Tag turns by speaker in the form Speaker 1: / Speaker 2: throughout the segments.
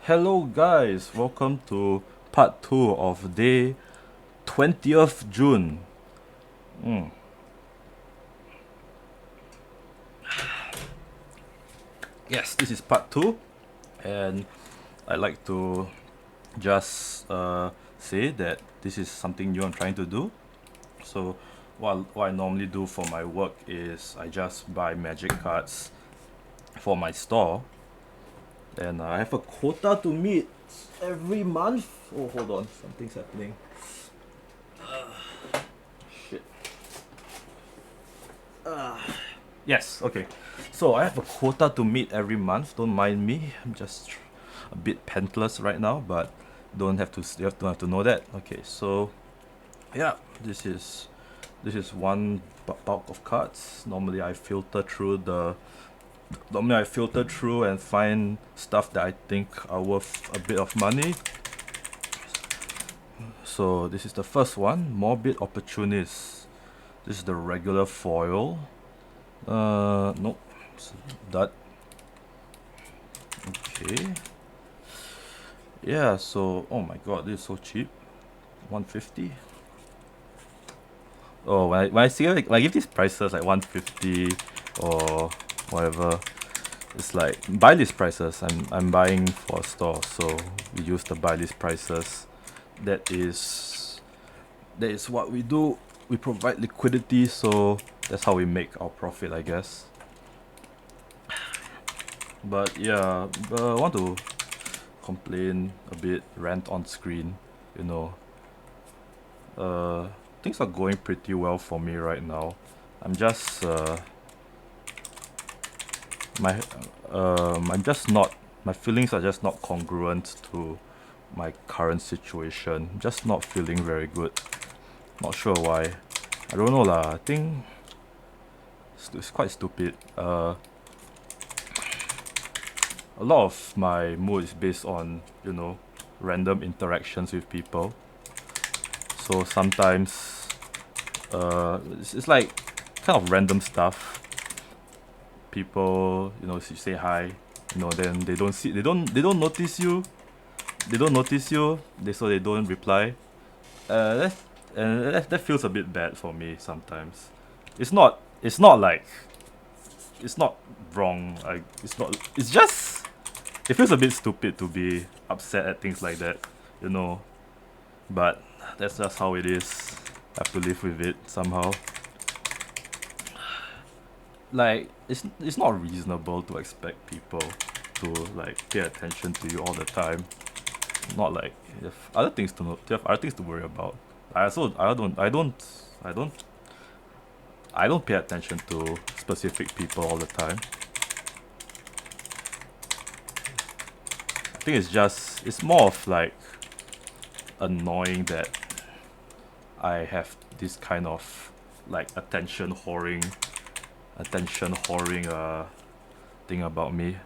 Speaker 1: Hello guys, welcome to part 2 of day 20th June. Yes, this is part 2 and I'd like to just say that this is something new I'm trying to do. So what I normally do for my work is I just buy magic cards for my store and I have a quota to meet every month. Oh, hold on, something's happening. Shit. Yes, okay. So I have a quota to meet every month. Don't mind me. I'm just a bit pentless right now, but don't have to know that. Okay, so yeah, this is one bulk of cards. Normally I filter through and find stuff that I think are worth a bit of money. So this is the first one, Morbid Opportunist. This is the regular foil. Nope. That. Okay. Yeah, so oh my god, this is so cheap. 150. Oh, when I give these prices like 150 or whatever, it's like buy list prices. I'm buying for a store, so we use the buy list prices. That is what we do. We provide liquidity, so that's how we make our profit, I guess. But yeah, I want to complain a bit, rant on screen, you know. Things are going pretty well for me right now. I'm just I'm just not my feelings are just not congruent to my current situation. Just not feeling very good. Not sure why. I don't know lah. I think it's quite stupid. A lot of my mood is based on, random interactions with people. So sometimes it's like kind of random stuff. People, you say hi, then they don't notice you. So they don't reply. That and that feels a bit bad for me sometimes. It's not wrong. Like it's just it feels a bit stupid to be upset at things like that, you know. But that's just how it is. I have to live with it somehow. Like it's not reasonable to expect people to like pay attention to you all the time. Not like if other things to know, they have other things to worry about. I don't pay attention to specific people all the time. I think it's more of like annoying that I have this kind of like attention whoring thing about me.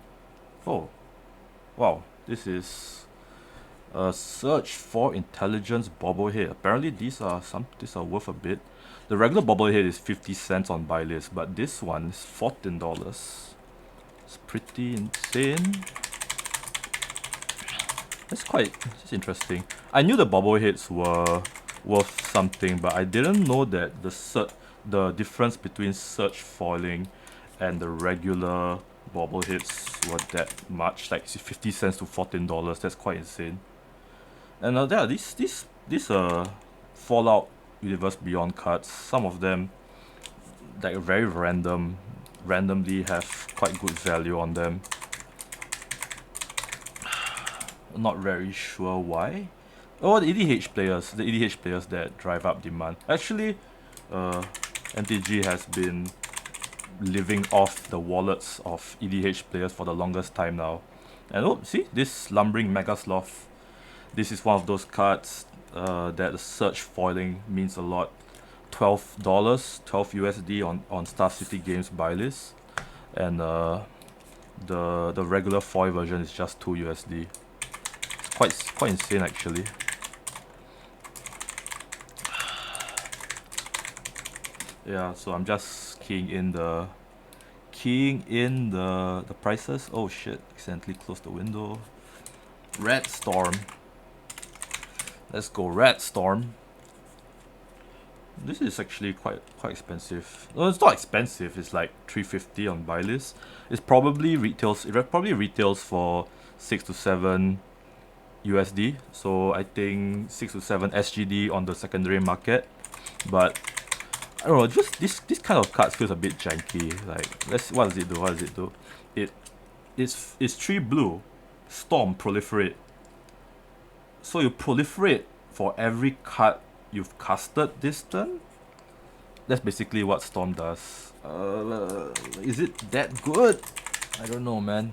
Speaker 1: Oh, wow, this is a search for intelligence bobblehead. Apparently these are worth a bit. The regular bobblehead is 50 cents on buy list, but this one is $14. It's pretty insane. That's interesting. I knew the bobbleheads were worth something, but I didn't know that the difference between search foiling and the regular bobbleheads were that much. Like 50 cents to $14. That's quite insane. And yeah, these Fallout Universe Beyond cards. Some of them like very randomly have quite good value on them. Not very sure why. Oh, the EDH players that drive up demand. Actually, MTG has been living off the wallets of EDH players for the longest time now. And oh, see this Lumbering Mega Sloth. This is one of those cards that the search foiling means a lot. $12, 12 USD on Star City Games buy list, and the regular foil version is just 2 USD. It's quite insane actually. Yeah, so I'm just keying in the prices. Oh shit, accidentally closed the window. Red Storm. Let's go Red Storm. This is actually quite expensive. No, it's not expensive. It's like 350 on buy list. It's probably retails. It probably retails for 6 to 7 USD. So I think 6 to 7 SGD on the secondary market. But I don't know. Just this kind of cards feels a bit janky. Like what does it do? What does it do? It's 3 blue. Storm proliferate. So you proliferate for every card you've casted this turn. That's basically what Storm does. Is it that good? I don't know, man.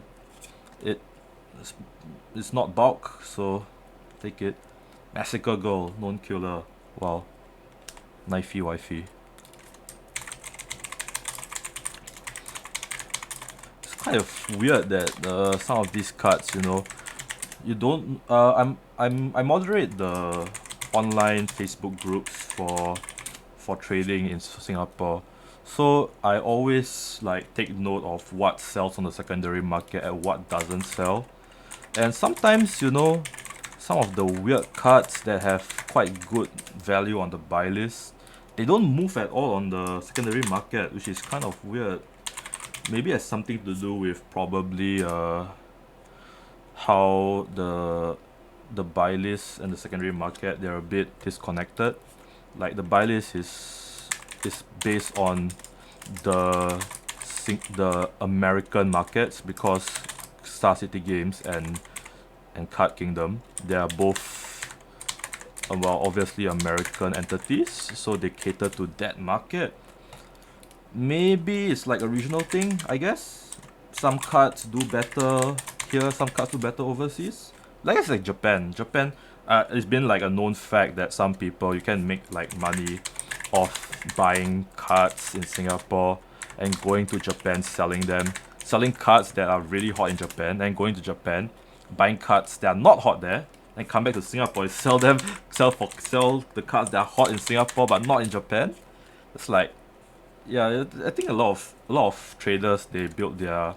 Speaker 1: It's not bulk, so take it. Massacre Girl, known killer. Wow. Knifey wifey. It's kind of weird that some of these cards, you know, you don't. I moderate the online Facebook groups for trading in Singapore. So I always like take note of what sells on the secondary market and what doesn't sell. And sometimes, you know, some of the weird cards that have quite good value on the buy list, they don't move at all on the secondary market, which is kind of weird. Maybe it has something to do with probably how the buy list and the secondary market, they're a bit disconnected. Like the buy list is based on the American markets, because Star City Games and Card Kingdom, they are both well, obviously American entities, so they cater to that market. Maybe it's like a regional thing, I guess. Some cards do better here, some cards do better overseas. Like it's like Japan. It's been like a known fact that some people, you can make like money off buying cards in Singapore and going to Japan, selling them. Selling cards that are really hot in Japan, and going to Japan, buying cards that are not hot there, and come back to Singapore and sell the cards that are hot in Singapore but not in Japan. It's like, yeah, I think a lot of traders, they built their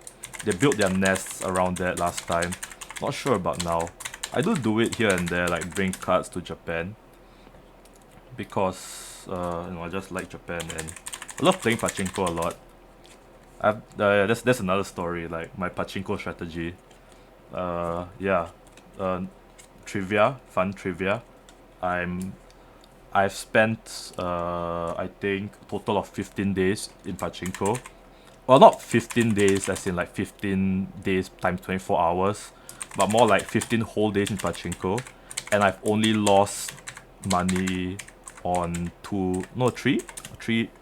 Speaker 1: nests around that last time. Not sure about now. I do it here and there, like bring cards to Japan, because you know, I just like Japan and I love playing pachinko a lot. That's another story, like my pachinko strategy. Yeah, fun trivia. I've spent I think a total of 15 days in pachinko. Well, not 15 days as in like 15 days times 24 hours, but more like 15 whole days in pachinko, and I've only lost money on three trips,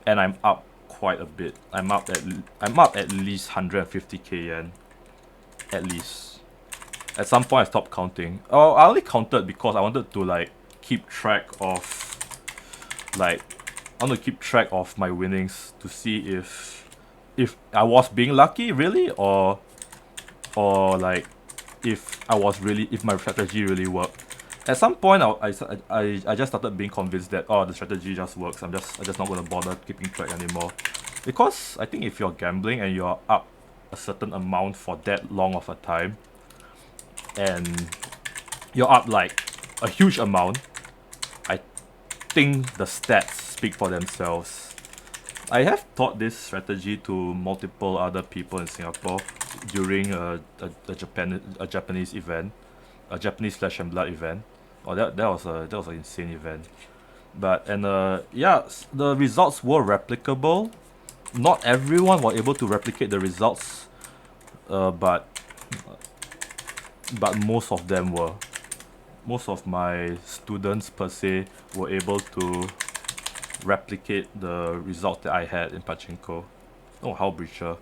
Speaker 1: and I'm up quite a bit. I'm up at least 150k yen, at least. At some point I stopped counting. Oh, I only counted because I wanted to like keep track of my winnings, to see if I was being lucky really, or like if my strategy really worked. At some point I just started being convinced that, oh, the strategy just works. I'm just not gonna bother keeping track anymore, because I think if you're gambling and you're up a certain amount for that long of a time, and you're up like a huge amount, I think the stats speak for themselves. I have taught this strategy to multiple other people in Singapore during a Japanese event, a Japanese Flesh and Blood event. Oh, that was an insane event. But yeah, the results were replicable. Not everyone were able to replicate the results, but most of them were. Most of my students per se were able to replicate the result that I had in pachinko. Oh, how breacher!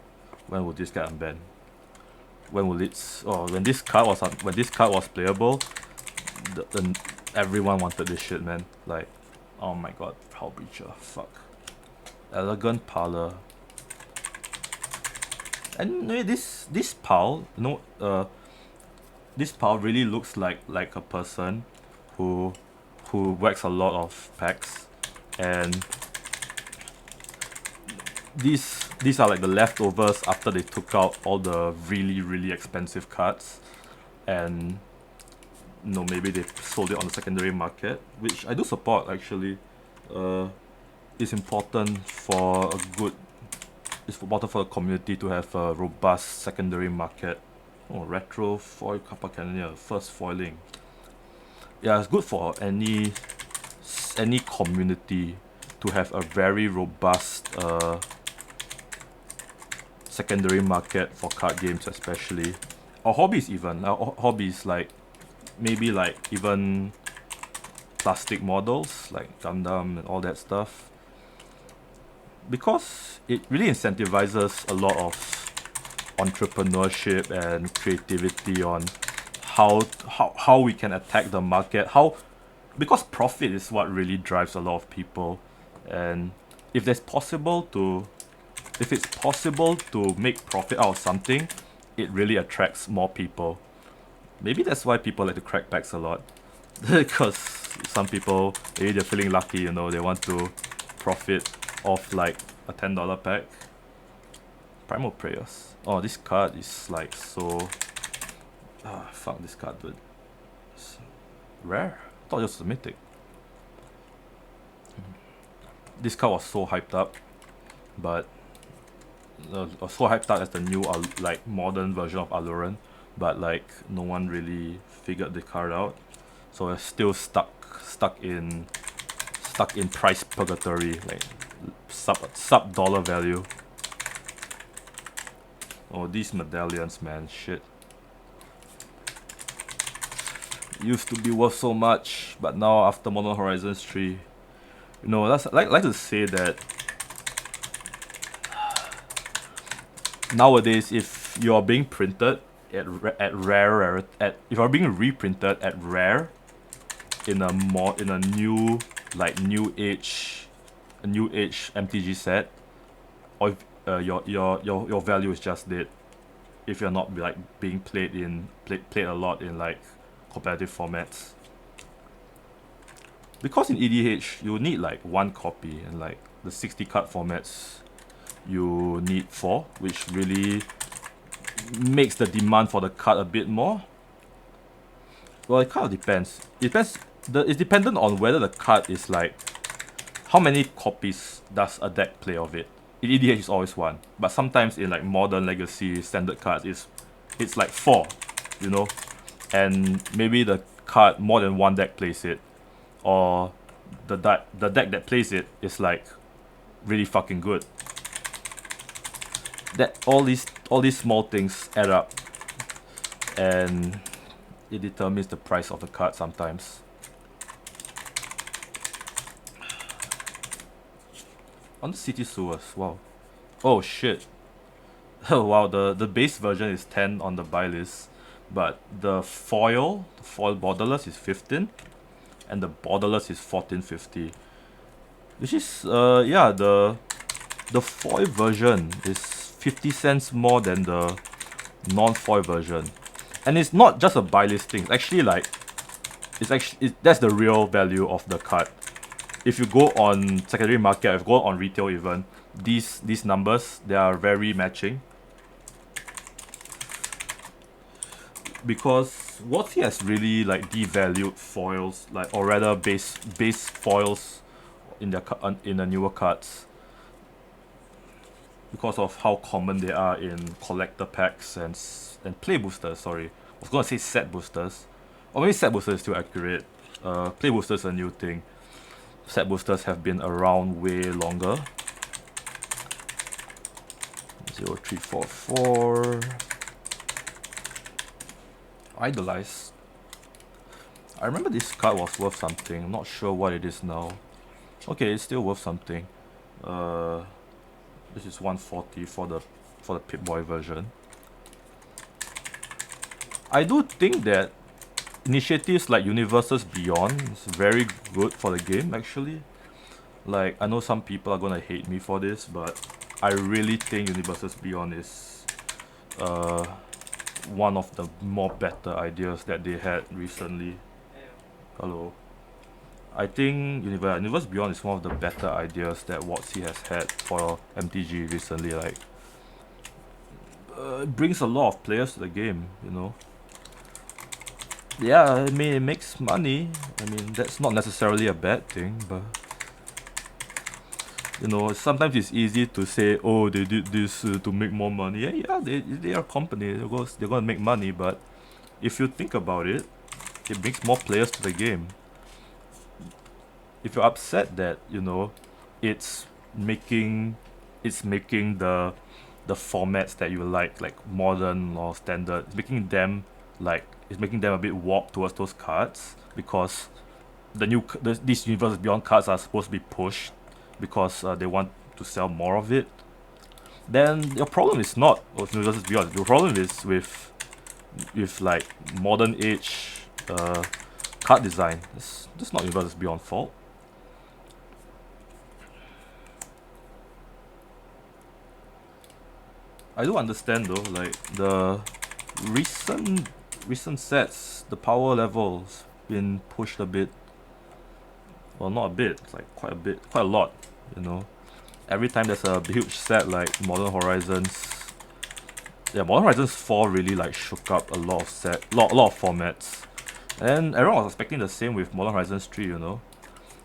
Speaker 1: When will this get unbanned? When will it? Oh, when this card was playable, everyone wanted this shit, man. Like, oh my god, how breacher! Fuck. Elegant Parlor. And this pal, this pal really looks like a person who whacks a lot of packs, and these are like the leftovers after they took out all the really expensive cards, and maybe they sold it on the secondary market, which I do support actually. It's important for it's important for the community to have a robust secondary market. Oh, retro foil Kappa Cannoneer, first foiling. Yeah, it's good for any community to have a very robust secondary market for card games, especially, or hobbies even. Hobbies like maybe like even plastic models like Gundam and all that stuff, because it really incentivizes a lot of entrepreneurship and creativity on how we can attack the market, because profit is what really drives a lot of people, and if it's possible to make profit out of something, it really attracts more people. Maybe that's why people like to crack packs a lot. Because some people, maybe they're feeling lucky, they want to profit off like a $10 pack. Primal Prayers. Oh, this card is like so... fuck this card, dude. It's rare? I thought it was a mythic. This card was so hyped up, but... so hyped up as the new, like, modern version of Aluran, but like, no one really figured the card out. So it's still stuck in price purgatory, like sub dollar value. Oh, these medallions, man, shit. Used to be worth so much, but now after Modern Horizons 3, that's like to say that nowadays, if you are being printed at rare, if you're being reprinted at rare in a new age MTG set, or if, your value is just dead if you're not like being played a lot in like competitive formats. Because in EDH you need like 1 copy, and like the 60 card formats you need 4, which really makes the demand for the card a bit more. Well, it kind of depends. It's dependent on whether the card is like, how many copies does a deck play of it. In EDH it's always 1, but sometimes in like modern legacy standard cards it's like 4, and maybe the card more than 1 deck plays it, or the deck that plays it is like really fucking good. That all these small things add up, and it determines the price of the card sometimes. On the city sewers, wow. Oh shit. Oh wow, the base version is 10 on the buy list, but the foil borderless is 15, and the borderless is 14.50. Which is yeah, the foil version is 50 cents more than the non-foil version. And it's not just a buy list thing. It's actually like that's the real value of the card. If you go on secondary market, if you go on retail even, these numbers, they are very matching. Because WotC has really like devalued foils, like, or rather base foils in the newer cards, because of how common they are in collector packs and play boosters. Sorry, I was gonna say set boosters, or maybe set boosters is still accurate. Play boosters is a new thing. Set boosters have been around way longer. 0344. Idolize. I remember this card was worth something. I'm not sure what it is now. Okay, it's still worth something. This is 140 for the Pip-Boy version. I do think that initiatives like Universes Beyond is very good for the game, actually. Like, I know some people are gonna hate me for this, but I really think Universes Beyond is one of the more better ideas that they had recently. Hello. I think Universe Beyond is one of the better ideas that WotC has had for MTG recently. Like, it brings a lot of players to the game, you know. Yeah, I mean, it makes money. I mean, that's not necessarily a bad thing, but you know, sometimes it's easy to say, oh, they did this to make more money. Yeah, they are a company. They're gonna make money, but if you think about it, it brings more players to the game. If you're upset that, you know, it's making the formats that you like modern or standard, it's making them a bit warped towards those cards, because these Universe Beyond cards are supposed to be pushed because they want to sell more of it. Then your problem is not with Universe Beyond. Your problem is with like modern age card design. It's not Universe Beyond fault. I do understand though, like the recent sets, the power levels been pushed a bit. Well, not a bit, it's like quite a lot, you know. Every time there's a huge set like Modern Horizons, yeah, Modern Horizons 4 really like shook up a lot of formats. And everyone was expecting the same with Modern Horizons 3, you know.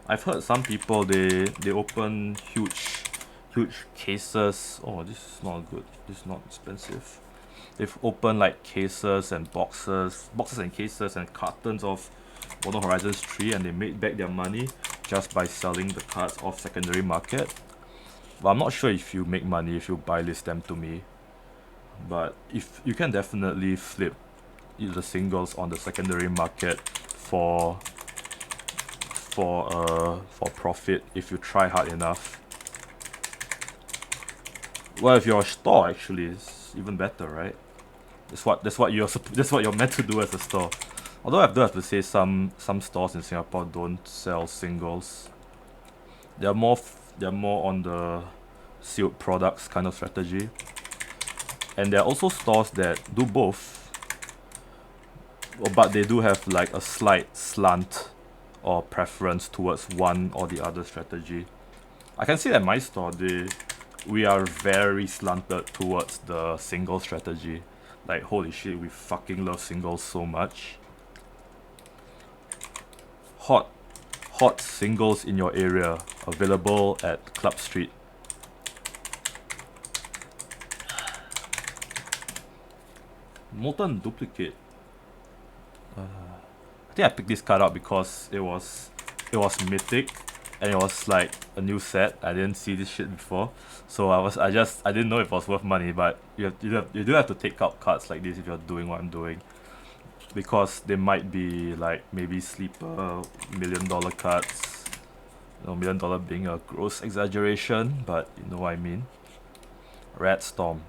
Speaker 1: I've heard some people, they open huge cases. Oh, this is not good. This is not expensive. They've opened like cases and boxes and cases and cartons of Modern Horizons 3, and they made back their money just by selling the cards off secondary market. But I'm not sure if you make money if you buy list them to me. But if you can definitely flip the singles on the secondary market for profit if you try hard enough. Well, if you're a store, actually, it's even better, right? That's what you're meant to do as a store. Although I do have to say some stores in Singapore don't sell singles. They're more on the sealed products kind of strategy. And there are also stores that do both, but they do have like a slight slant or preference towards one or the other strategy. I can see that my store, we are very slanted towards the single strategy. Like, holy shit, we fucking love singles so much. Hot singles in your area, available at Club Street. Molten Duplicate. I think I picked this card up because it was mythic, and it was like a new set. I didn't see this shit before, so I didn't know if it was worth money. But you do have to take out cards like this if you're doing what I'm doing, because they might be like maybe sleeper $1 million cards. You know, $1 million being a gross exaggeration, but you know what I mean. Red Storm,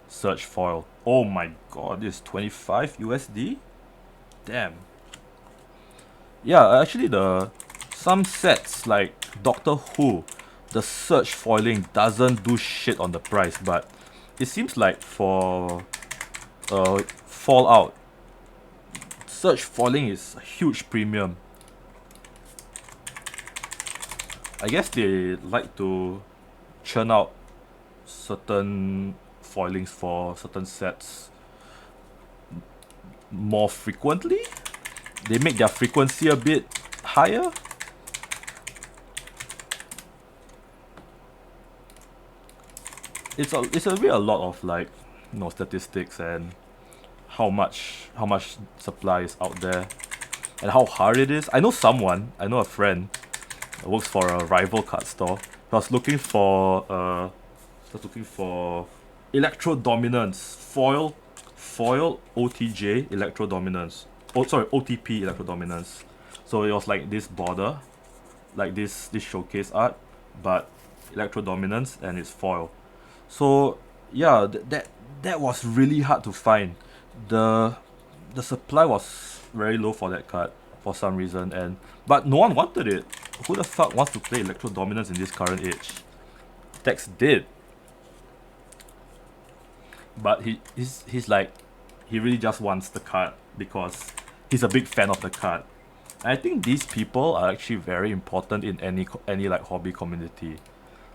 Speaker 1: Search Foil. Oh my god, this is 25 USD? Damn. Yeah, actually some sets like Doctor Who, the Search foiling doesn't do shit on the price, but it seems like for Fallout, Search foiling is a huge premium. I guess they like to churn out certain foilings for certain sets more frequently. They make their frequency a bit higher. It's a lot of like, you know, statistics and how much supply is out there and how hard it is. I know a friend who works for a rival card store. He was looking for Electro Dominance foil OTJ Electro Dominance. Oh, sorry, OTP Electro Dominance. So it was like this border, like this showcase art, but Electro Dominance, and it's foil. So yeah, that was really hard to find. The supply was very low for that card for some reason, but no one wanted it. Who the fuck wants to play Electro Dominance in this current age? Tex did, but he's like, he really just wants the card because he's a big fan of the card. I think these people are actually very important in any like hobby community.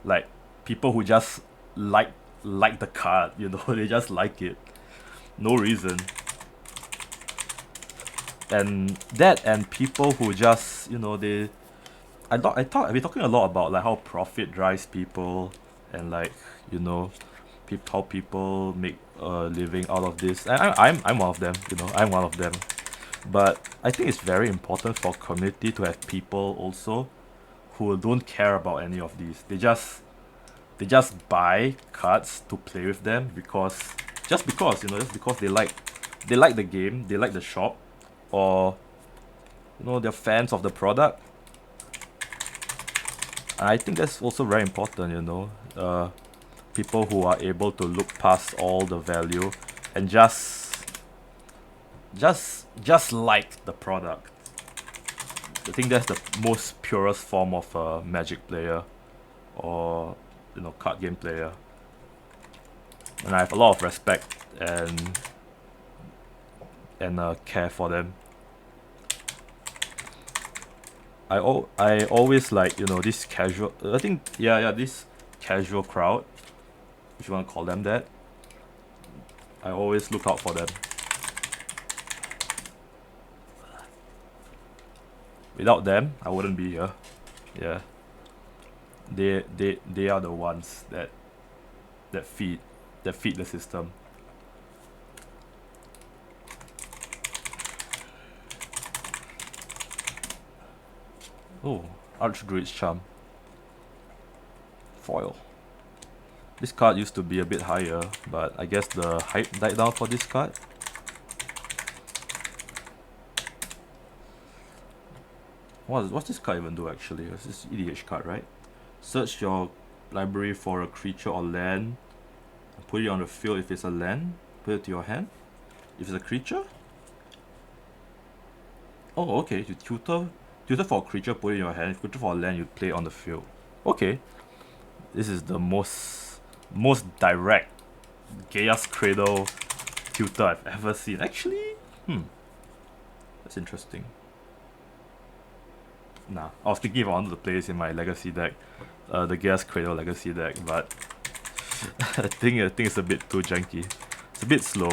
Speaker 1: Like people who just like like the card, you know, they just like it. No reason. And that and people who just, you know, they I've been talking a lot about like how profit drives people and like, you know, how people make a living out of this. And I'm one of them, you know, I'm one of them. But I think it's very important for community to have people also who don't care about any of these. They just buy cards to play with them because just because they like the game, they like the shop, or you know they're fans of the product. And I think that's also very important, you know. People who are able to look past all the value and just like the product. I think that's the most purest form of a Magic player or you know card game player. And I have a lot of respect and care for them. I always like you know this casual. I think yeah this casual crowd, if you want to call them that. I always look out for them. Without them, I wouldn't be here. Yeah, they are the ones that feed the system. Oh, Archdruid's Charm. Foil. This card used to be a bit higher, but I guess the hype died down for this card. What's this card even do actually? It's this EDH card, right? Search your library for a creature or land. Put it on the field if it's a land. Put it to your hand. If it's a creature? Oh, okay. You tutor for a creature, put it in your hand. If you tutor for a land, you play it on the field. Okay. This is the most direct Gaia's Cradle tutor I've ever seen. Actually, that's interesting. Nah, I was thinking if I wanted to play this in my legacy deck, the Gaia's Cradle legacy deck, but I think it's a bit too janky. It's a bit slow.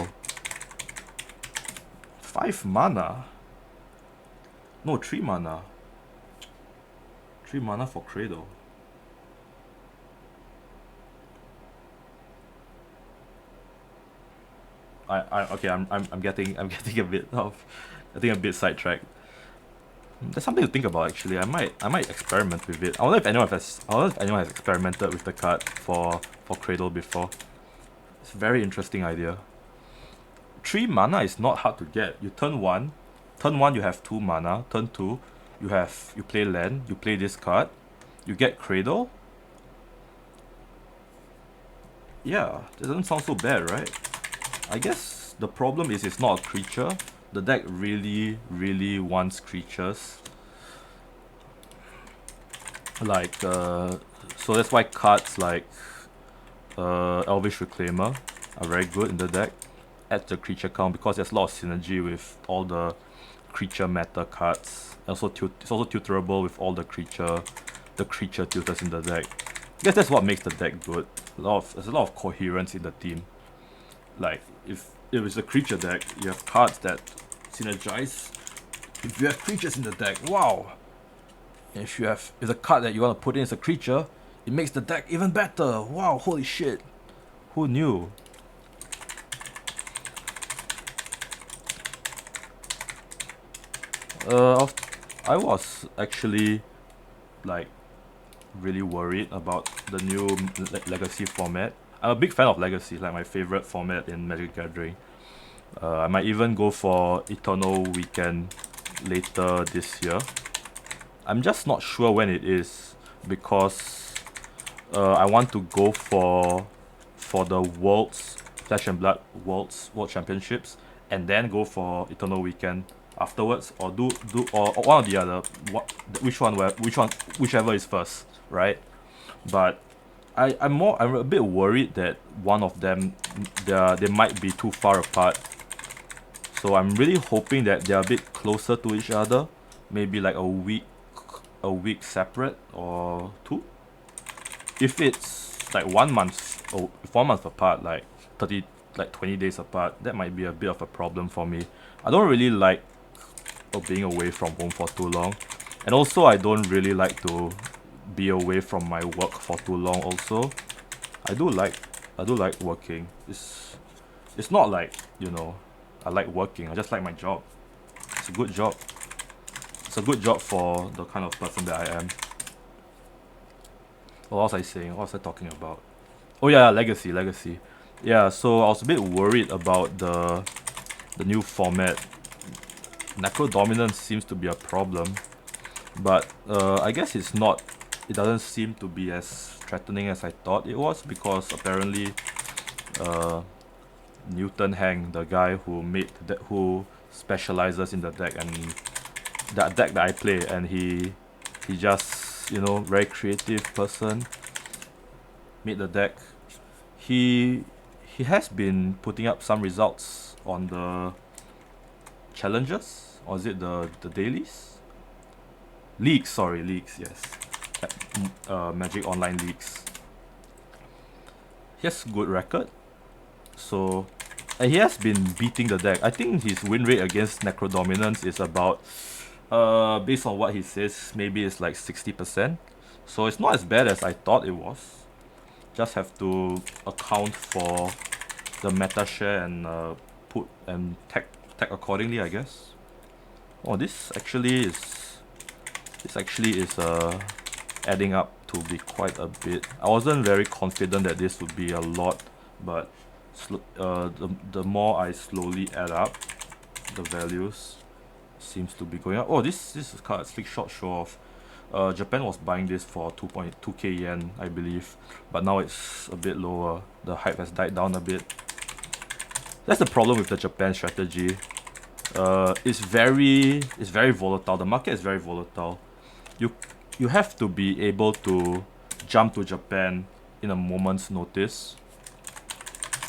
Speaker 1: 5 mana. No, 3 mana. 3 mana for Cradle. Okay, I'm getting a bit sidetracked. That's something to think about actually. I might experiment with it. I wonder if anyone has experimented with the card for Cradle before. It's a very interesting idea. 3 mana is not hard to get. You turn 1 you have 2 mana. Turn 2 you play land, you play this card, you get Cradle. Yeah, it doesn't sound so bad, right? I guess the problem is it's not a creature. The deck really wants creatures. Like, so that's why cards like Elvish Reclaimer are very good in the deck. Add the creature count because there's a lot of synergy with all the creature meta cards. Also, it's also tutorable with all the creature tutors in the deck. I guess that's what makes the deck good. There's a lot of coherence in the team. Like if it's a creature deck, you have cards that synergize. If you have creatures in the deck, wow. And if the card that you want to put in is a creature, it makes the deck even better. Wow, holy shit. Who knew? I was actually like really worried about the new Legacy format. I'm a big fan of Legacy, like my favorite format in Magic the Gathering. I might even go for Eternal Weekend later this year. I'm just not sure when it is because I want to go for the Worlds Flesh and Blood World Championships and then go for Eternal Weekend afterwards, or or one or the other. Whichever is first, right? But I'm a bit worried that one of them they might be too far apart. So I'm really hoping that they're a bit closer to each other. maybe like a week separate or two. If it's like 1 month or 4 months apart, like 20 days apart, that might be a bit of a problem for me. I don't really like being away from home for too long, and also I don't really like to be away from my work for too long. Also, I do like working. It's not like, I like working. I just like my job. It's a good job. It's a good job for the kind of person that I am. What was I saying? What was I talking about? Oh yeah, legacy. Yeah, so I was a bit worried about the new format. Necro dominance seems to be a problem, but I guess it's not. It doesn't seem to be as threatening as I thought it was, because apparently Newton Hang, the guy who specializes in the deck and that deck that I play, and he just, very creative person, made the deck. He has been putting up some results on the challenges, or is it the dailies? Leagues, yes. Magic Online leagues. He has good record, so he has been beating the deck. I think his win rate against Necro Dominance is about, based on what he says, maybe it's like 60%. So it's not as bad as I thought it was. Just have to account for the meta share and put and tag accordingly, I guess. Oh, this actually is adding up to be quite a bit. I wasn't very confident that this would be a lot, but the more I slowly add up the values, seems to be going up. Oh, this is called Slick Shot Show Off. Japan was buying this for 2.2k yen, I believe, but now it's a bit lower. The hype has died down a bit. That's the problem with the Japan strategy. It's very volatile. The market is very volatile. You have to be able to jump to Japan in a moment's notice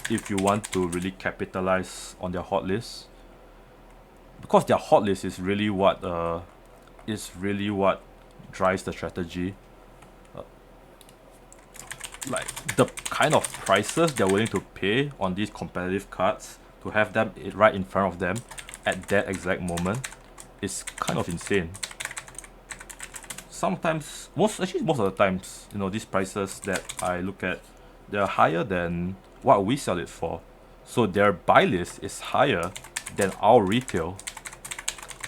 Speaker 1: if you want to really capitalize on their hot list, because their hot list is really what drives the strategy. Like the kind of prices they're willing to pay on these competitive cards to have them right in front of them at that exact moment is kind of insane. Sometimes, most of the times, these prices that I look at, they're higher than what we sell it for. So their buy list is higher than our retail.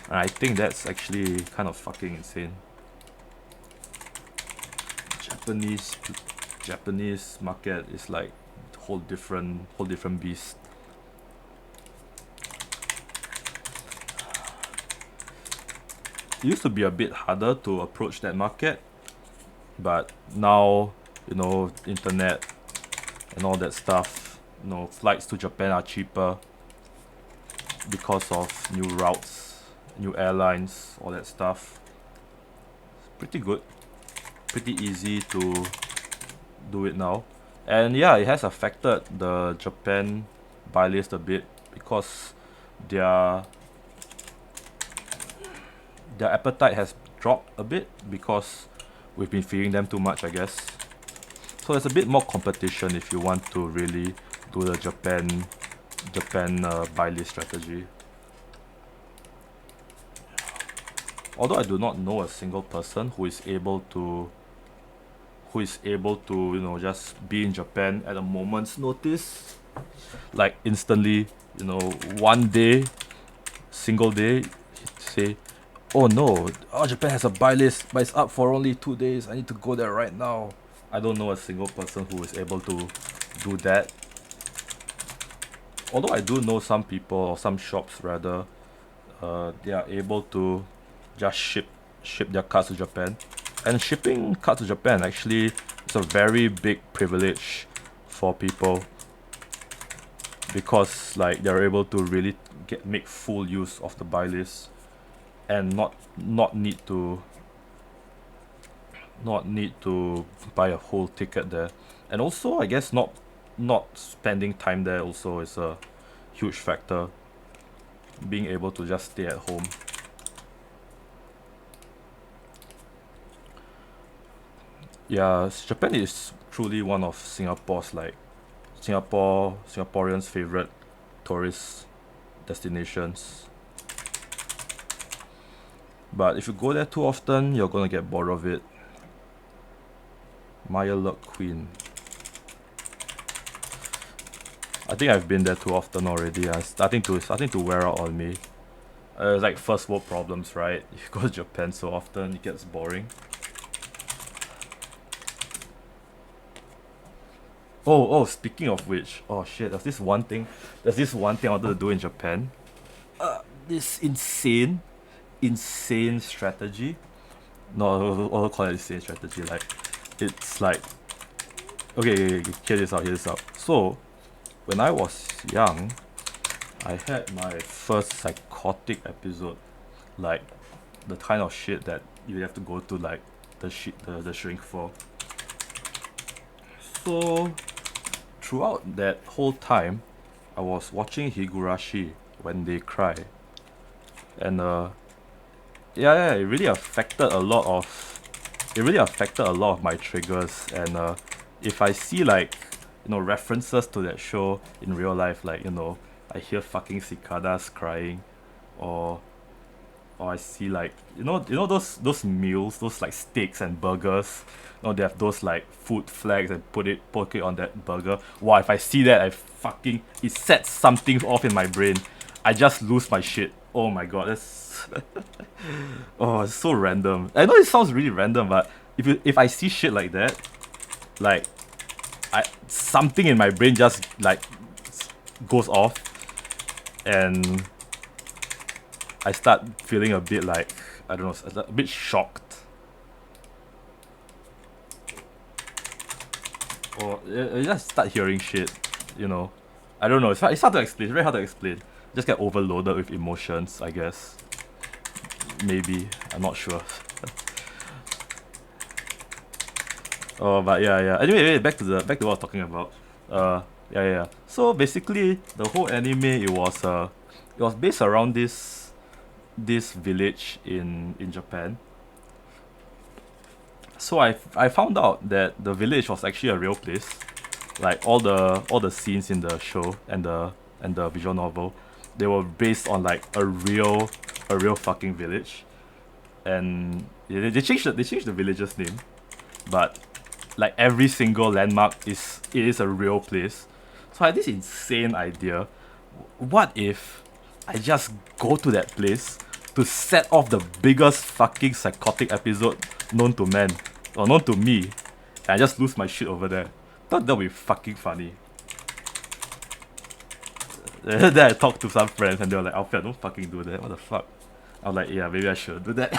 Speaker 1: And I think that's actually kind of fucking insane. Japanese market is like whole different beast. It used to be a bit harder to approach that market, but now, internet and all that stuff, flights to Japan are cheaper because of new routes, new airlines, all that stuff. It's pretty good, pretty easy to do it now. And yeah, it has affected the Japan buy list a bit, because their appetite has dropped a bit because we've been feeding them too much, I guess. So there's a bit more competition if you want to really do the Japan buy list strategy. Although I do not know a single person who is able to just be in Japan at a moment's notice, like instantly, one day, single day, say, oh no, Japan has a buy list, but it's up for only 2 days. I need to go there right now. I don't know a single person who is able to do that. Although I do know some people, or some shops rather, they are able to just ship their cards to Japan. And shipping cards to Japan actually is a very big privilege for people, because like they're able to really make full use of the buy list and not need to buy a whole ticket there. And also, I guess not spending time there also is a huge factor. Being able to just stay at home. Yeah, Japan is truly one of Singaporeans' favorite tourist destinations. But if you go there too often, you're gonna get bored of it. Maya Luck Queen. I think I've been there too often already. Starting to wear out on me. It's like first world problems, right? If you go to Japan so often, it gets boring. Oh, speaking of which, oh shit, there's this one thing I wanted to do in Japan. This insane strategy. No, I'll call it insane strategy. Like, it's like, okay, hear this out. So, when I was young, I had my first psychotic episode. Like, the kind of shit that you have to go to, like, the shrink for. So, throughout that whole time, I was watching Higurashi when they cry, and yeah, it really affected a lot of my triggers. And if I see like references to that show in real life, like I hear fucking cicadas crying, or I see like those meals, those like steaks and burgers. They have those like food flags and poke it on that burger. Wow, if I see that, it sets something off in my brain. I just lose my shit. Oh my god, that's oh, it's so random. I know it sounds really random, but if I see shit like that, like something in my brain just like goes off, and I start feeling a bit like, I don't know, a bit shocked. Or I just start hearing shit, I don't know. It's hard to explain. It's very hard to explain. Just get overloaded with emotions, I guess. Maybe. I'm not sure. Oh, but yeah. Anyway, back to what I was talking about. Yeah. So basically, the whole anime it was based around this village in Japan. So I found out that the village was actually a real place. Like all the scenes in the show and the visual novel, they were based on like a real fucking village. And they changed the village's name, but like every single landmark is a real place. So I had this insane idea. What if I just go to that place to set off the biggest fucking psychotic episode known to man, or known to me, and I just lose my shit over there? Thought that would be fucking funny. Then I talked to some friends and they were like, Alfred, don't fucking do that. What the fuck? I was like, yeah, maybe I should do that.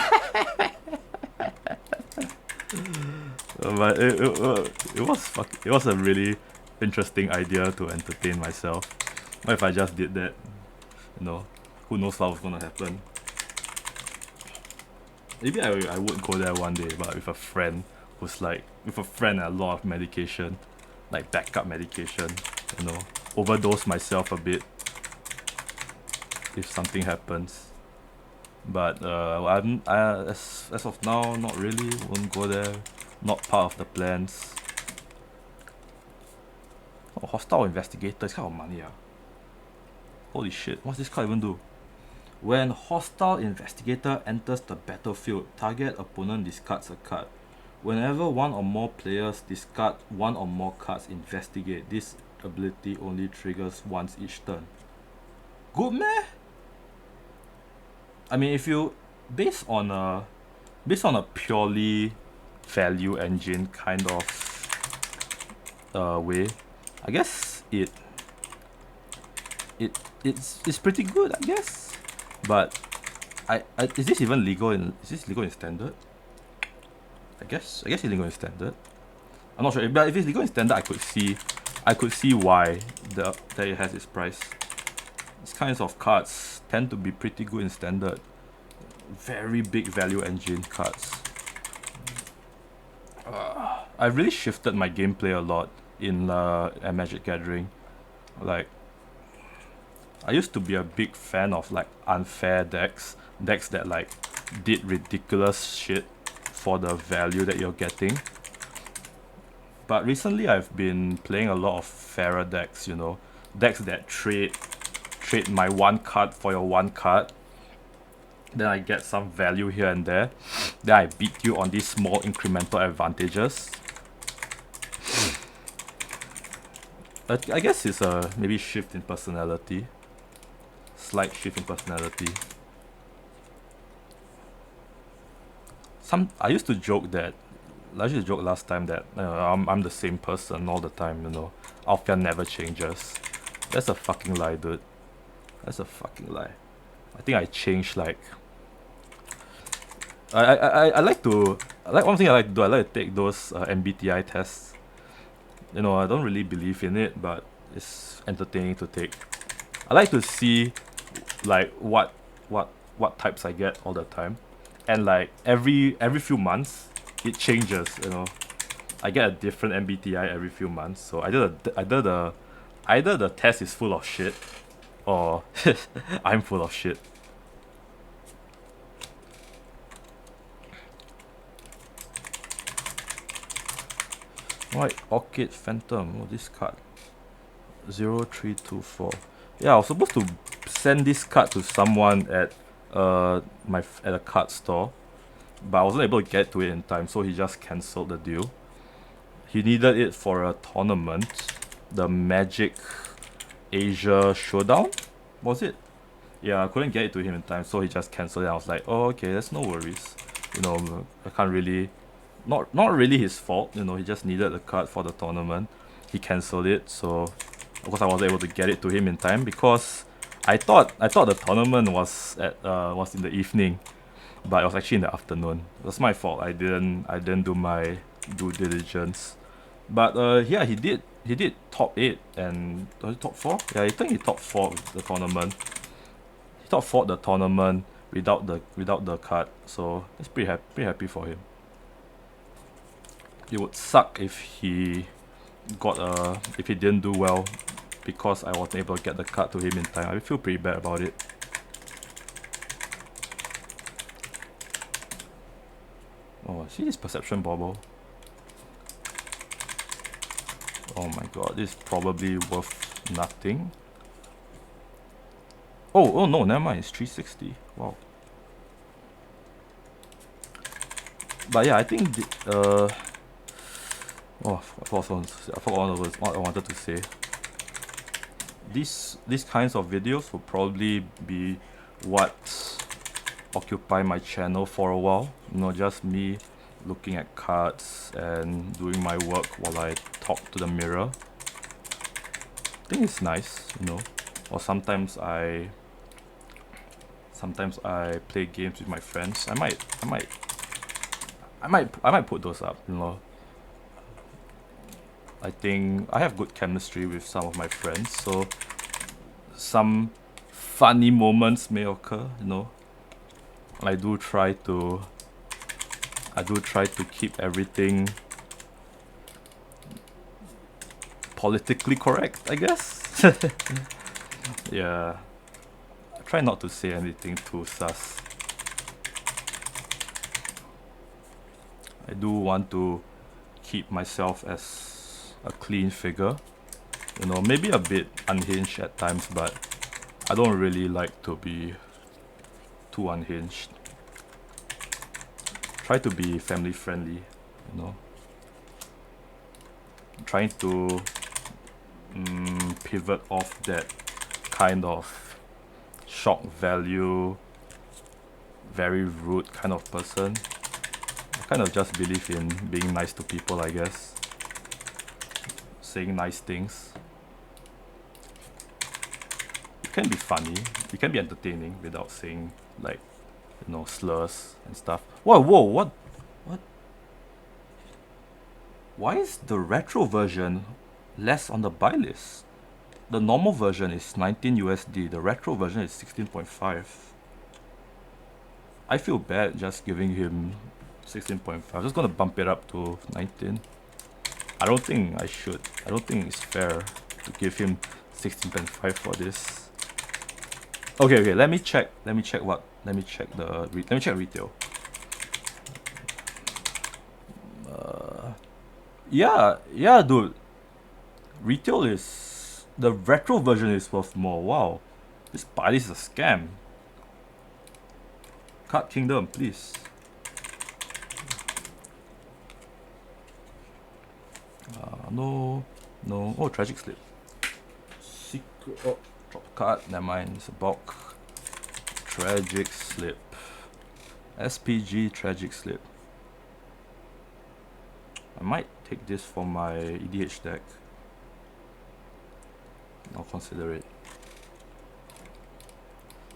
Speaker 1: But it was a really interesting idea to entertain myself. What if I just did that? Who knows what was gonna happen? Maybe I would go there one day, but with a friend and a lot of medication, like backup medication, overdose myself a bit if something happens. But as of now, not really. Won't go there. Not part of the plans. Oh, hostile investigator. It's kind of money, ah. Holy shit! What's this card even do? When hostile investigator enters the battlefield, target opponent discards a card. Whenever one or more players discard one or more cards, investigate. This ability only triggers once each turn. Good meh? I mean, if you based on a purely value engine kind of way, I guess it's pretty good, I guess. But is this legal in standard? I guess it's legal in standard. I'm not sure, but if it's legal in standard, I could see why that it has its price. These kinds of cards tend to be pretty good in standard. Very big value engine cards. I've really shifted my gameplay a lot in Magic Gathering. Like, I used to be a big fan of like unfair decks that like did ridiculous shit for the value that you're getting. But recently I've been playing a lot of fairer decks, you know. Decks that trade my one card for your one card. Then I get some value here and there. Then I beat you on these small incremental advantages. I guess it's a maybe shift in personality. Slight shift in personality. I used to joke last time that I'm the same person all the time, you know. Alpha never changes. That's a fucking lie, dude. That's a fucking lie. I think I changed like I like one thing I like to do. I like to take those MBTI tests. You know, I don't really believe in it, but it's entertaining to take. I like to see like what types I get all the time, and like every few months it changes. You know, I get a different MBTI every few months. So either the test is full of shit, or I'm full of shit. Right, Orchid Phantom. Oh, this card. 0324. Yeah, I was supposed to send this card to someone at at a card store, but I wasn't able to get to it in time, so he just cancelled the deal. He needed it for a tournament, the Magic Asia Showdown, was it? Yeah, I couldn't get it to him in time, so he just cancelled it. I was like, oh, okay, that's no worries. You know, I can't really, not really his fault. You know, he just needed the card for the tournament. He cancelled it, so of course I wasn't able to get it to him in time because I thought the tournament was in the evening, but it was actually in the afternoon. It was my fault. I didn't do my due diligence. But yeah, he did top 8 and top 4. Yeah, I think he top 4 the tournament. He top 4 the tournament without the card, so it's pretty happy for him. It would suck if he didn't do well because I wasn't able to get the card to him in time. I feel pretty bad about it. Oh, see this perception bauble? Oh my god, this is probably worth nothing. Oh no, never mind, it's 360. Wow. But yeah, I think I forgot what I wanted to say. These kinds of videos will probably be what occupy my channel for a while. You know, just me looking at cards and doing my work while I talk to the mirror. I think it's nice, you know. Or sometimes I play games with my friends. I might put those up, you know. I think I have good chemistry with some of my friends, so some funny moments may occur, you know. I do try to keep everything politically correct, I guess. Yeah. I try not to say anything too sus. I do want to keep myself as a clean figure. You know, maybe a bit unhinged at times, but I don't really like to be too unhinged. Try to be family friendly, you know. I'm trying to pivot off that kind of shock value, very rude kind of person. I kind of just believe in being nice to people, I guess. Saying nice things. It can be funny, it can be entertaining without saying, like, you know, slurs and stuff. Whoa, what? Why is the retro version less on the buy list? The normal version is 19 USD, the retro version is 16.5. I feel bad just giving him 16.5. I'm just gonna bump it up to 19. I don't think I should. I don't think it's fair to give him 16.5 for this. Okay, let me check retail. Yeah, yeah, dude. Retail is the retro version is worth more. Wow, this is a scam. Card Kingdom, please. No, no. Oh, Tragic Slip. Secret. Oh, drop a card. Never mind. It's a bulk. Tragic Slip. SPG Tragic Slip. I might take this for my EDH deck. I'll consider it.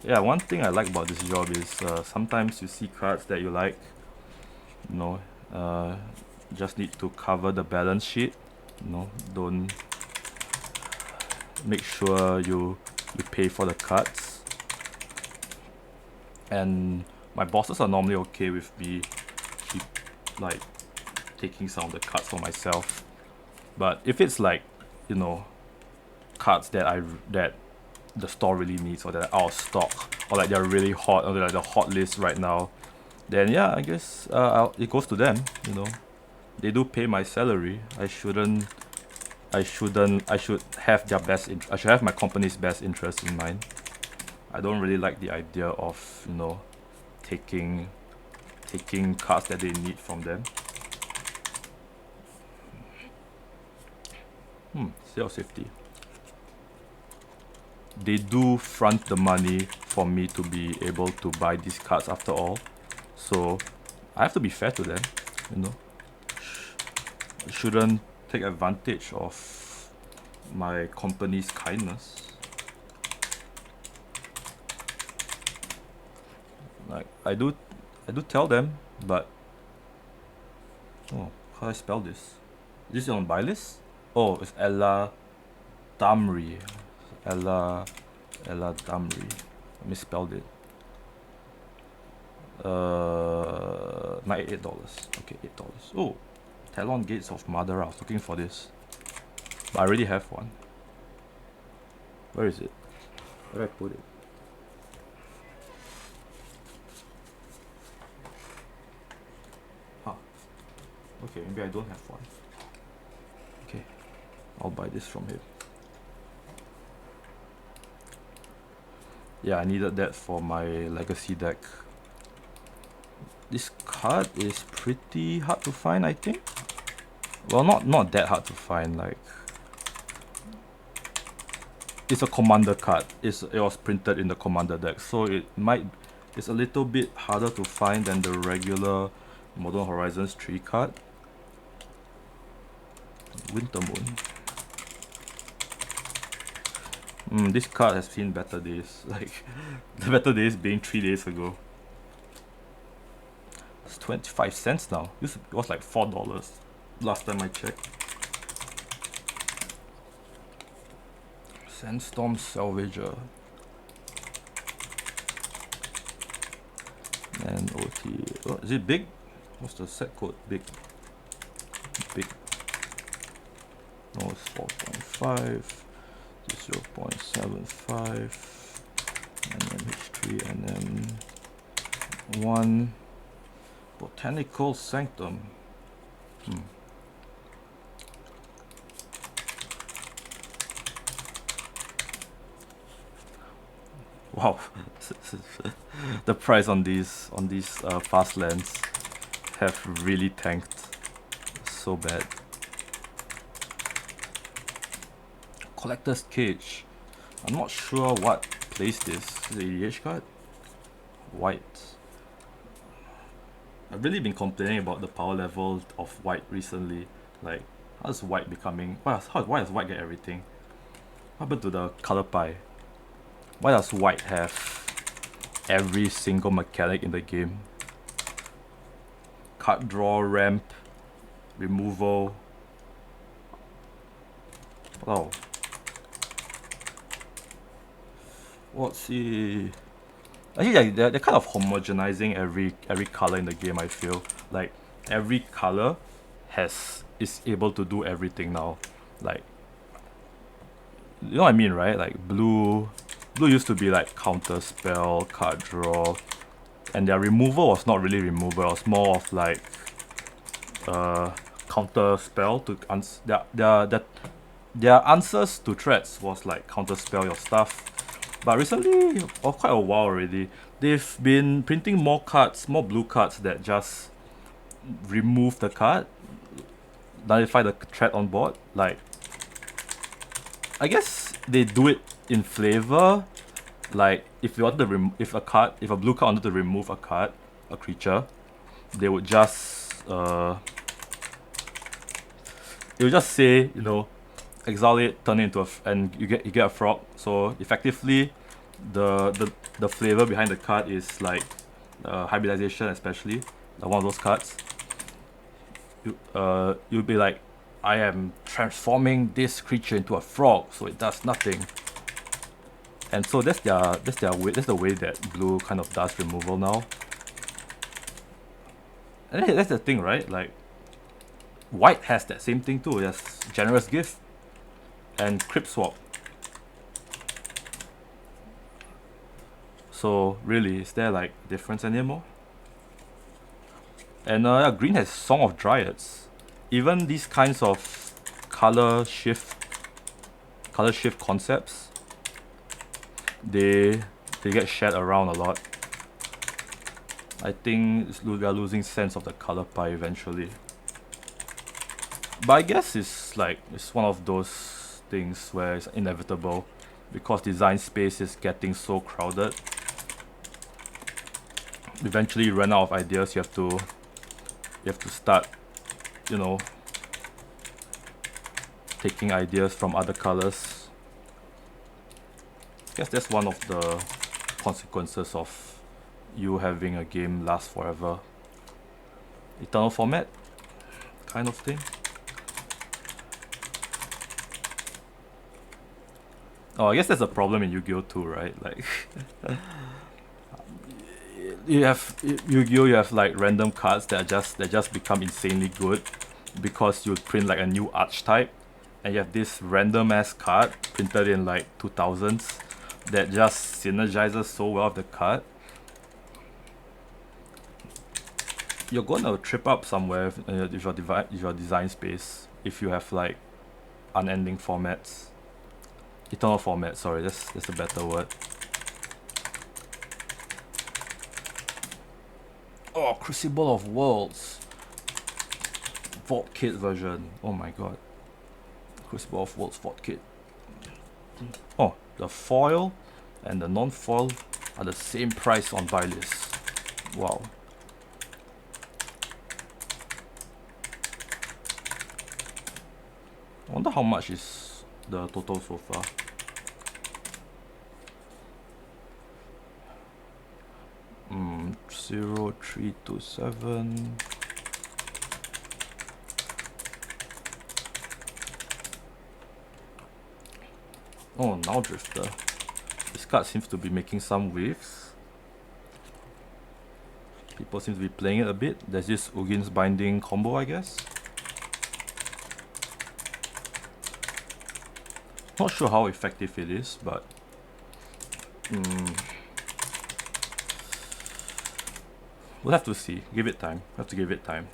Speaker 1: Yeah, one thing I like about this job is sometimes you see cards that you like, you know, just need to cover the balance sheet, you know, don't make sure you pay for the cards. And my bosses are normally okay with me like taking some of the cards for myself. But if it's like, you know, cards that the store really needs, or that are out of stock, or like they're really hot, or they're like the hot list right now, then yeah, I guess it goes to them, you know. They do pay my salary. I should have their I should have my company's best interest in mind. I don't really like the idea of, you know, taking cards that they need from them. Sale safety. They do front the money for me to be able to buy these cards after all. So I have to be fair to them, you know. Shouldn't take advantage of my company's kindness. Like I do tell them, but oh, how do I spell this? Is this on buy list? Oh, it's Ella Damri. Ella Damri. I misspelled it. $98. Okay, $8. Oh, Talon Gates of Mother. I was looking for this, but I already have one. Where is it? Where did I put it? Huh. Okay, maybe I don't have one. Okay, I'll buy this from him. Yeah, I needed that for my legacy deck. This card is pretty hard to find, I think. Well, not that hard to find. Like, it's a commander card. It was printed in the commander deck, so it's a little bit harder to find than the regular Modern Horizons 3 card. Winter Moon. This card has seen better days. Like, the better days being 3 days ago. It's 25 cents now. It was like $4 last time I checked. Sandstorm Salvager. And OT. Oh, is it big? What's the set code? Big. No, it's 4.5. 0.75. And then H3 and then 1. Botanical Sanctum. Wow, the price on these fast lands have really tanked so bad. Collector's Cage. I'm not sure what placed this. Is it EDH card? White. I've really been complaining about the power level of white recently. Like, how's white becoming? Why does white get everything? What happened to the color pie? Why does white have every single mechanic in the game? Card draw, ramp, removal. Wow. What's the... Actually, they're kind of homogenizing every color in the game, I feel. Like, every color is able to do everything now. Like, you know what I mean, right? Like, blue used to be like counter spell, card draw, and their removal was not really removal. It was more of like counter spell to their answers to threats was like counter spell your stuff. But recently, or quite a while already, they've been printing more cards, more blue cards that just remove the card, nullify the threat on board. Like, I guess they do it in flavor. Like, if you want to if a blue card wanted to remove a card, a creature, they would just it would just say, you know, exile it, turn it into and you get a frog. So effectively, the flavor behind the card is like hybridization, especially one of those cards. You'll be like, I am transforming this creature into a frog, so it does nothing. And so that's the way that blue kind of does removal now. And that's the thing, right? Like, white has that same thing too. It has generous gift and crypt swap. So really, is there like difference anymore? And yeah, green has Song of Dryads. Even these kinds of color shift concepts, they get shared around a lot. I think we are losing sense of the color pie eventually. But I guess it's one of those things where it's inevitable because design space is getting so crowded. Eventually you run out of ideas. You have to start, you know, taking ideas from other colors. I guess that's one of the consequences of you having a game last forever. Eternal format kind of thing. Oh, I guess that's a problem in Yu-Gi-Oh too, right? Like you have Yu-Gi-Oh, you have like random cards that just become insanely good because you print like a new archetype, and you have this random ass card printed in like 2000s that just synergizes so well with the card. You're gonna trip up somewhere with your design space if you have like unending formats. Eternal format, sorry, that's a better word. Oh, Crucible of Worlds. Vault Kit version. Oh my god. Crucible of Worlds Vault Kit. Oh, the foil and the non-foil are the same price on buy list. Wow. I wonder how much is the total so far. Hmm, 0327. Oh, now Drifter. This card seems to be making some waves. People seem to be playing it a bit. There's this Ugin's Binding combo, I guess. Not sure how effective it is, but we'll have to see. Give it time. Have to give it time.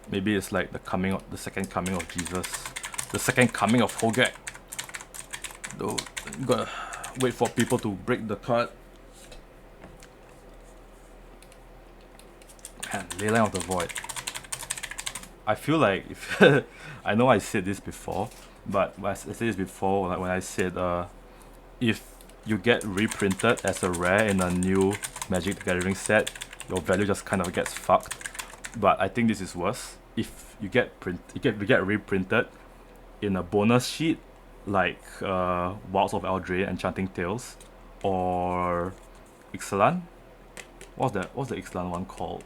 Speaker 1: Maybe it's like the second coming of Jesus, the second coming of Hogak. Though, you gotta wait for people to break the card. Man, Leyline of the Void. I feel like if I know I said this before, but I said this before, like when I said if you get reprinted as a rare in a new Magic the Gathering set, your value just kind of gets fucked. But I think this is worse. If you get reprinted in a bonus sheet like Wilds of Eldraine, Enchanting Tales, or Ixalan. What's the Ixalan one called?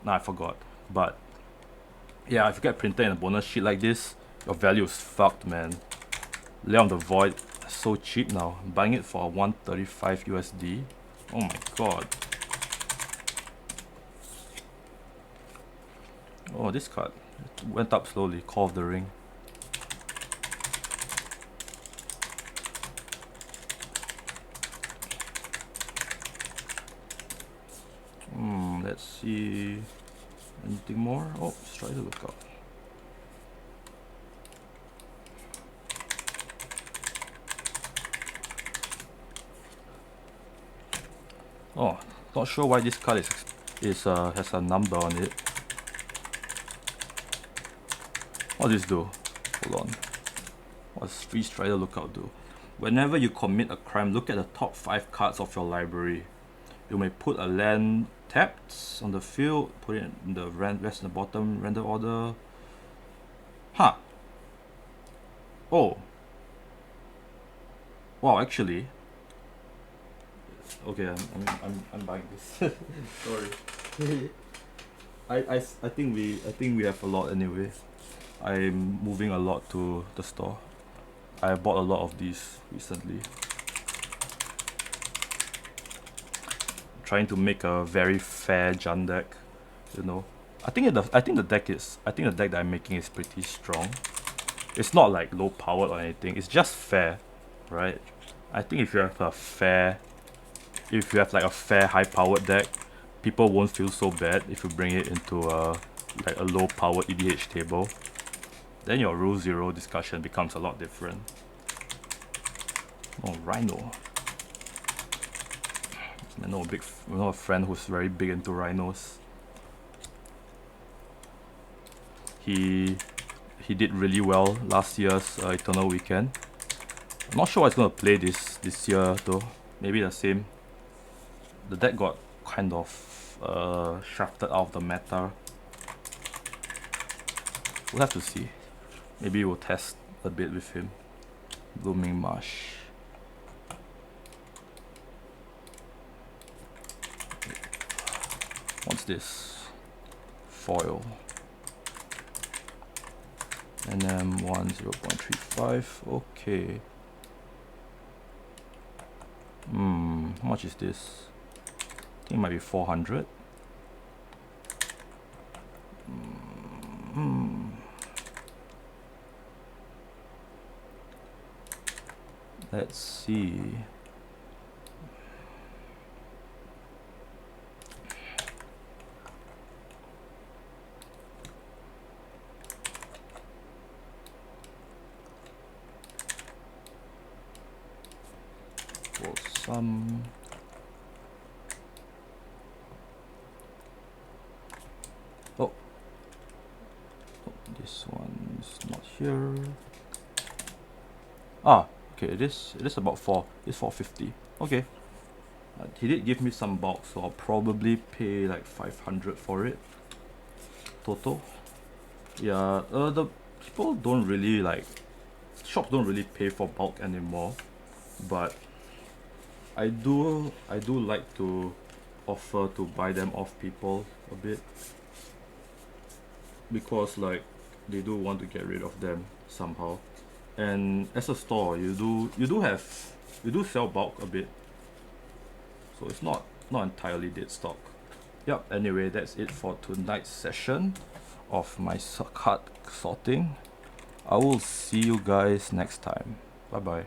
Speaker 1: I forgot. But yeah, if you get printed in a bonus sheet like this, your value is fucked, man. Lay on the Void, so cheap now. I'm buying it for 135 USD. Oh my god. Oh, this card went up slowly. Call of the Ring. Let's see. Anything more? Oh, Strider Lookout. Oh, not sure why this card has a number on it. What does this do? Hold on. What does Free Strider Lookout do? Whenever you commit a crime, look at the top 5 cards of your library. You may put a land tapped on the field, put it in the rest in the bottom random order. Huh. Oh. Wow, actually. Okay, I'm buying this. Sorry. I think we have a lot anyway. I'm moving a lot to the store. I bought a lot of these recently. Trying to make a very fair Jund deck, you know. I think the deck that I'm making is pretty strong. It's not like low powered or anything. It's just fair, right? I think if you have like a fair high powered deck, people won't feel so bad if you bring it into like a low powered EDH table. Then your rule 0 discussion becomes a lot different. Oh, Rhino. I know a friend who's very big into rhinos. He did really well last year's Eternal Weekend. I'm not sure what he's gonna play this year though. Maybe the same. The deck got kind of shafted out of the meta. We'll have to see. Maybe we'll test a bit with him. Blooming Marsh. What's this? Foil. NM1 0.35. Okay. How much is this? I think it might be 400. Let's see. For some. Oh, this one's not here. Ah, okay, it is about 4. It's 450. Okay. He did give me some bulk, so I'll probably pay like 500 for it. Total. Yeah, the people don't really like, shops don't really pay for bulk anymore, but I do like to offer to buy them off people a bit, because like they do want to get rid of them somehow. And as a store, you do sell bulk a bit, so it's not entirely dead stock. Yep, anyway, that's it for tonight's session of my card sorting. I will see you guys next time. Bye bye.